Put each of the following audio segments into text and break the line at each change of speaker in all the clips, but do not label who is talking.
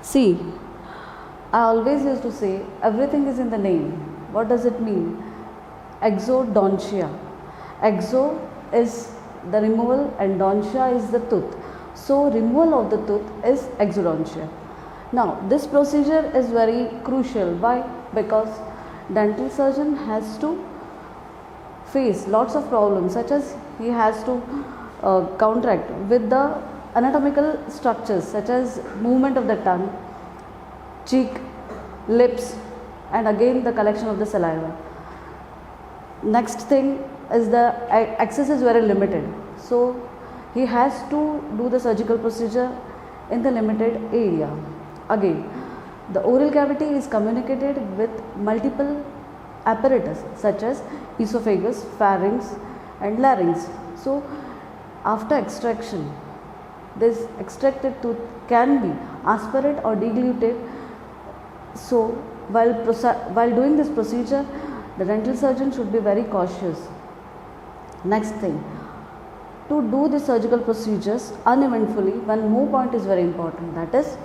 See, I always used to say everything is in the name. What does it mean? Exodontia. Exo is the removal and dontia is the tooth. So removal of the tooth is exodontia. Now this procedure is very crucial. Why? Because dental surgeon has to face lots of problems, such as he has to counteract with the anatomical structures such as movement of the tongue, cheek, lips, and again the collection of the saliva. Next thing is the access is very limited, so he has to do the surgical procedure in the limited area. Again, the oral cavity is communicated with multiple apparatus such as esophagus, pharynx, and larynx. So after extraction, this extracted tooth can be aspirate or degluted. So while doing this procedure, the dental surgeon should be very cautious. Next thing, to do the surgical procedures uneventfully, one more point is very important, that is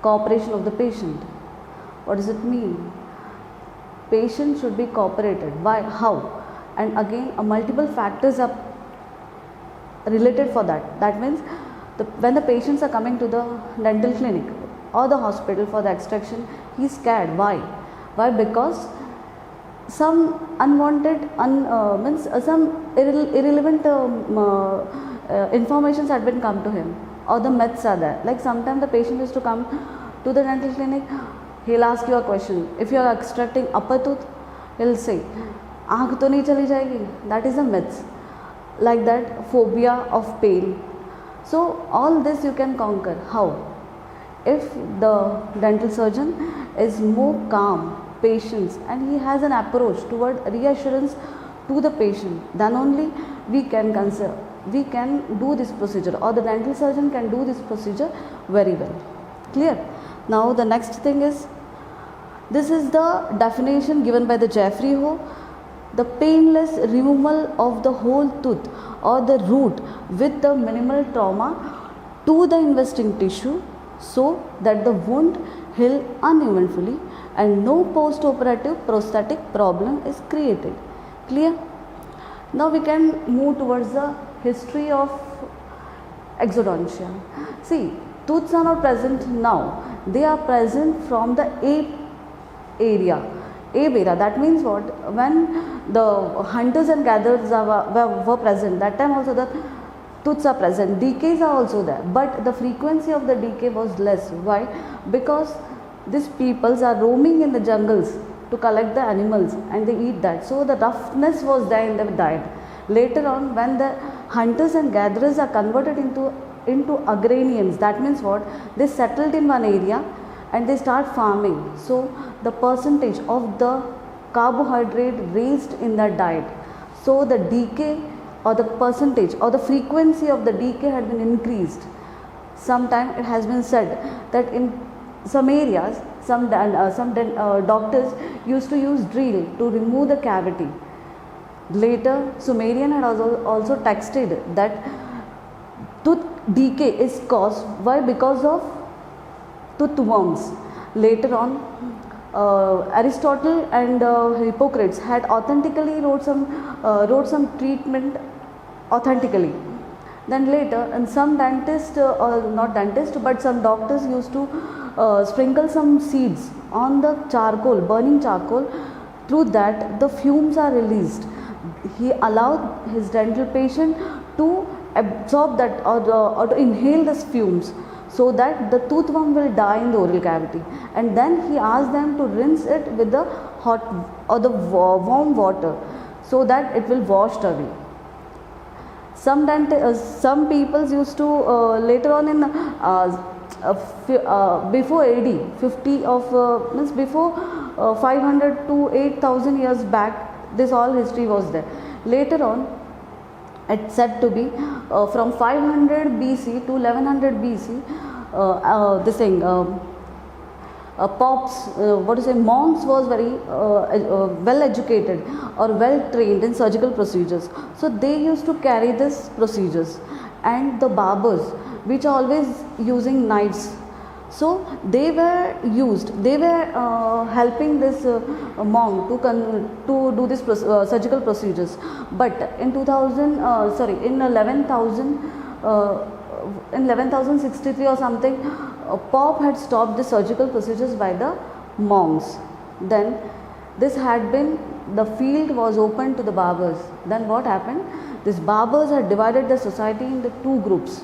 cooperation of the patient. What does it mean? Patient should be cooperated. Why? How? And again, multiple factors are related for that. That means when the patients are coming to the dental clinic or the hospital for the extraction, he is scared. Why? Why? Because some unwanted, some irrelevant informations had been come to him, or the myths are there. Like sometimes the patient used to come to the dental clinic, he'll ask you a question. If you are extracting upper tooth, he'll say, "Aankh to nahi chali jayegi." That is a myth. Like that, phobia of pain. So all this you can conquer. How? If the dental surgeon is more calm, patient, and he has an approach toward reassurance to the patient, then only we can do this procedure, or the dental surgeon can do this procedure very well. Clear? Now the next thing is, this is the definition given by the Jeffrey Ho: the painless removal of the whole tooth or the root with the minimal trauma to the investing tissue, so that the wound heal uneventfully and no post-operative prosthetic problem is created. Clear? Now we can move towards the history of exodontia. See, tooths are not present now. They are present from the ape era. Ape era, that means what? When the hunters and gatherers were present, that time also the tooths are present. Decays are also there, but the frequency of the decay was less. Why? Because these peoples are roaming in the jungles to collect the animals and they eat that. So the roughness was there in the diet. Later on, when the hunters and gatherers are converted into agrarians, that means what? They settled in one area and they start farming. So the percentage of the carbohydrate raised in that diet. So the decay or the percentage or the frequency of the decay had been increased. Sometime it has been said that in some areas, some doctors used to use drill to remove the cavity. Later, Sumerian had also texted that tooth decay is caused. Why? Because of tooth worms. Later on, Aristotle and Hippocrates had authentically wrote some treatment authentically. Then later, and some dentists, or not dentists, but some doctors used to sprinkle some seeds on the charcoal, burning charcoal. Through that, the fumes are released. He allowed his dental patient to absorb that or to inhale these fumes, so that the tooth worm will die in the oral cavity. And then he asked them to rinse it with the hot or the warm water, so that it will wash away. Some people used to later on in before AD 50 of means before 500 to 8000 years back, this all history was there. Later on, it's said to be from 500 BC to 1100 BC, this thing monks was very well educated or well trained in surgical procedures. So they used to carry these procedures, and the barbers, which are always using knives. So they were helping this monk to do this surgical procedures. But in 2000 sorry in 11,000 in 11,063 or something, Pope had stopped the surgical procedures by the monks. Then this had been, the field was open to the barbers. Then what happened? These barbers had divided the society into two groups.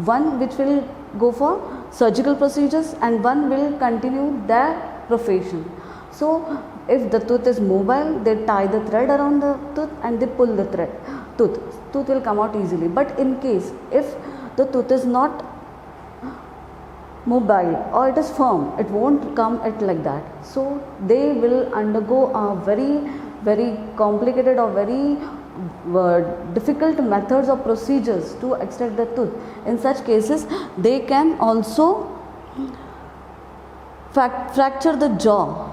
One which will go for surgical procedures and one will continue their profession. So if the tooth is mobile, they tie the thread around the tooth and they pull the tooth will come out easily. But in case if the tooth is not mobile or it is firm, it won't come at like that. So they will undergo a very complicated or very difficult methods or procedures to extract the tooth. In such cases, they can also fracture the jaw.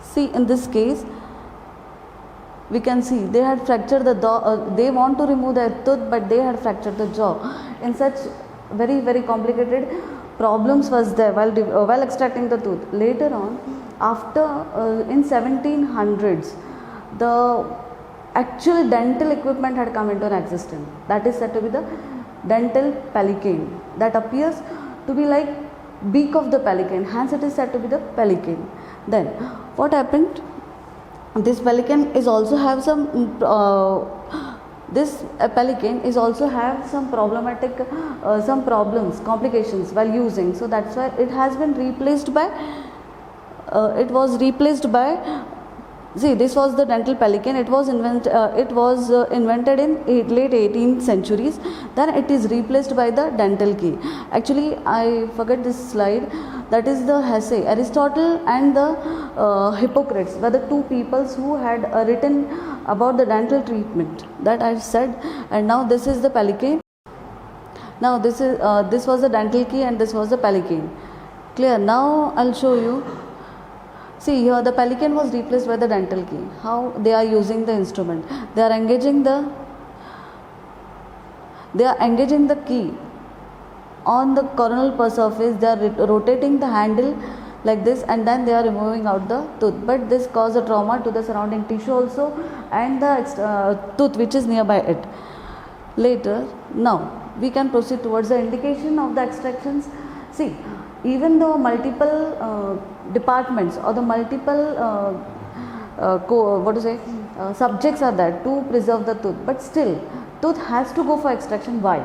See, in this case, we can see they had fractured the jaw. They want to remove their tooth, but they had fractured the jaw. In such very complicated problems was there while extracting the tooth. Later on, after in 1700s, the actual dental equipment had come into existence. That is said to be the dental pelican. That appears to be like beak of the pelican. Hence, it is said to be the pelican. Then, what happened? This pelican is also have some. This pelican is also have some problematic, some problems, complications while using. So that's why it has been replaced by. It was replaced by. See, this was the dental pelican. It was invented in late 18th centuries. Then it is replaced by the dental key. Actually, I forget this slide. That is the Hesse. Aristotle and the Hippocrates were the two peoples who had written about the dental treatment that I said. And now this is the pelican. Now this was the dental key and this was the pelican. Clear? Now I'll show you. See here, the pelican was replaced by the dental key. How they are using the instrument? They are engaging the key on the coronal pus surface. They are rotating the handle like this, and then they are removing out the tooth. But this causes a trauma to the surrounding tissue also and the tooth which is nearby it. Later, now we can proceed towards the indication of the extractions. See, even though multiple departments or the multiple subjects are there to preserve the tooth, but still tooth has to go for extraction. Why?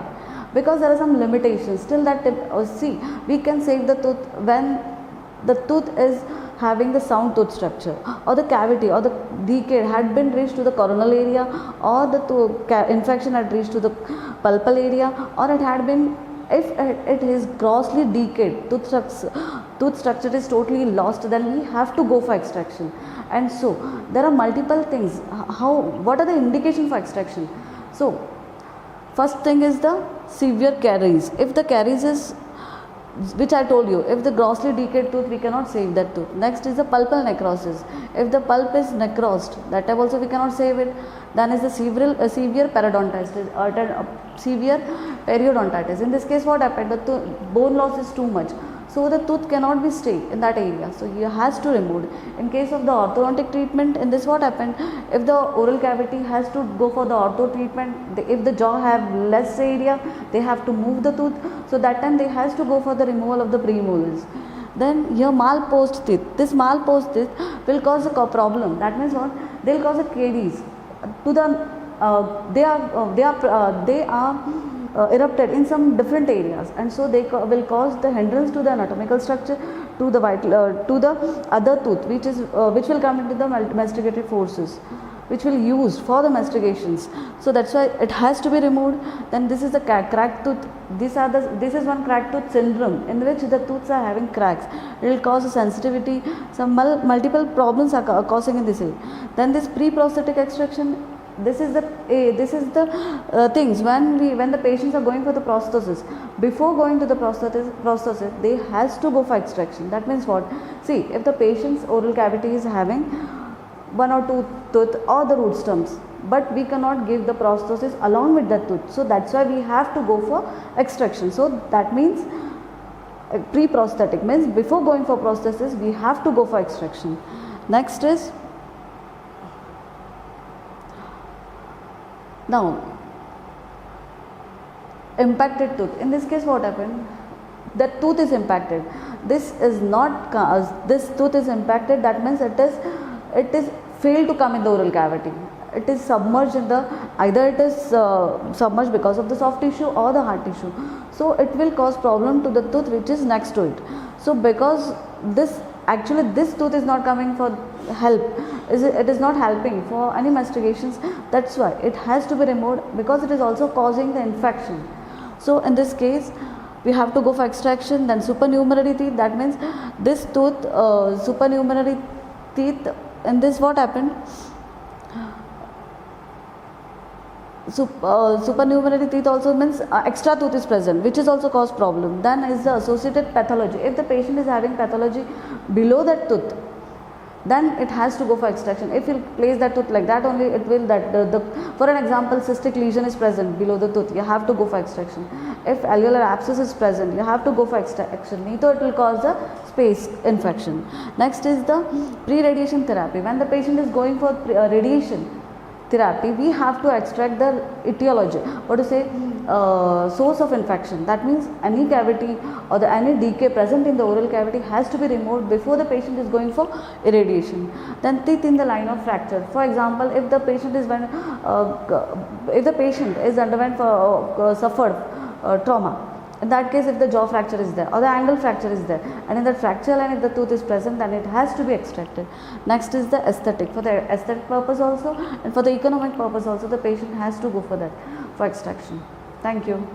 Because there are some limitations. Still that see, we can save the tooth when the tooth is having the sound tooth structure, or the cavity or the decay had been reached to the coronal area, or the infection had reached to the pulpal area, or it had been, if it is grossly decayed, tooth structure is totally lost, then we have to go for extraction. And so there are multiple things. What are the indications for extraction? So first thing is the severe caries. If the caries is, which I told you, if the grossly decayed tooth, we cannot save that tooth. Next is the pulpal necrosis. If the pulp is necrosed, that time also we cannot save it. Then is the severe periodontitis. Severe periodontitis. In this case, what happened? The bone loss is too much, so the tooth cannot be stay in that area. So he has to remove. In case of the orthodontic treatment, in this what happened? If the oral cavity has to go for the ortho treatment, if the jaw have less area, they have to move the tooth. So that time they has to go for the removal of the premolars. Then your malposed teeth. This malposed teeth will cause a problem. That means what? They will cause a caries. To the they are erupted in some different areas, and so they will cause the hindrance to the anatomical structure, to the to the other tooth, which will come into the masticatory forces, which will used for the mastications. So that's why it has to be removed. Then this is the cracked tooth. This is one cracked tooth syndrome, in which the tooths are having cracks. It will cause a sensitivity. Some multiple problems are causing in this area. Then this pre-prosthetic extraction. This is the things when the patients are going for the prosthesis. Before going to the prosthesis, they has to go for extraction. That means what? See, if the patient's oral cavity is having one or two tooth or the root stumps, but we cannot give the prosthesis along with the tooth. So that's why we have to go for extraction. So that means pre-prosthetic means before going for prosthesis we have to go for extraction. Next is, now impacted tooth. In this case what happened, the tooth is impacted, this is not this tooth is impacted, that means it is failed to come in the oral cavity, it is submerged in the, either it is submerged because of the soft tissue or the hard tissue, so it will cause problem to the tooth which is next to it. So because this actually this tooth is not coming for help, it is not helping for any mastications, that's why it has to be removed, because it is also causing the infection. So in this case we have to go for extraction. Then supernumerary teeth, that means this tooth, supernumerary teeth, in this what happened, supernumerary teeth also means extra tooth is present, which is also cause problem. Then is the associated pathology. If the patient is having pathology below that tooth, then it has to go for extraction. If you place that tooth like that only, it will for an example, cystic lesion is present below the tooth, you have to go for extraction. If alveolar abscess is present, you have to go for extraction, neither it will cause the space infection. Next is the pre-radiation therapy. When the patient is going for radiation therapy, we have to extract the etiology, what to say, source of infection. That means any cavity or any decay present in the oral cavity has to be removed before the patient is going for irradiation. Then teeth in the line of fracture. For example, if the patient is underwent for suffered trauma, in that case if the jaw fracture is there or the angle fracture is there, and in that fracture line if the tooth is present, then it has to be extracted. Next is the aesthetic. For the aesthetic purpose also and for the economic purpose also, the patient has to go for that, for extraction. Thank you.